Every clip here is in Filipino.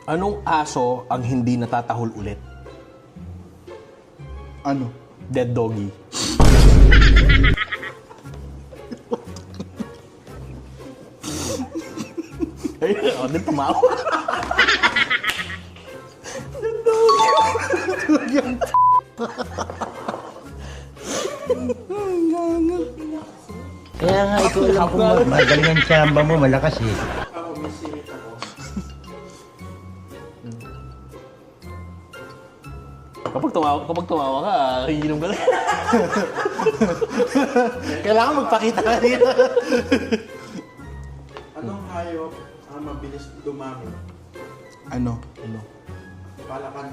Anong aso ang hindi natatahol ulit? Ano? Dead doggy. Ayun, ako din tumawa. Kaya nga, ikaw alam kung magaling ang tsamba mo, malakas eh. Kapag tumawa ka, iinom ka na. Kailangan magpakita ka dito. Anong hayop ang mabilis dumami? Ano? Palakan.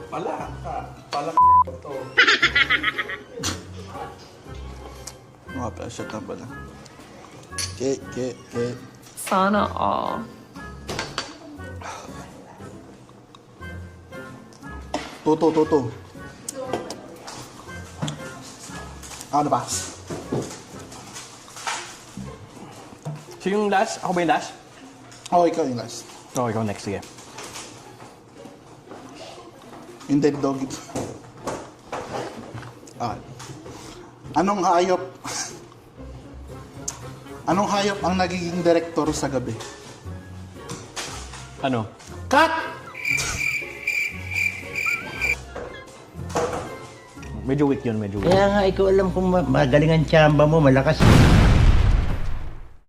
Palaka to. Mga pala, na pala. Ke. Sana all. Tuto. Ano ba? So yung last, ako ba yung last? Oh, ikaw yung last. Oo, ikaw next, sige. Yung dead dog. Anong hayop? Anong hayop ang nagiging direktor sa gabi? Ano? Cut! Medyo weak yun, medyo weak. Kaya nga, ikaw alam kung magaling ang tsamba mo, malakas eh.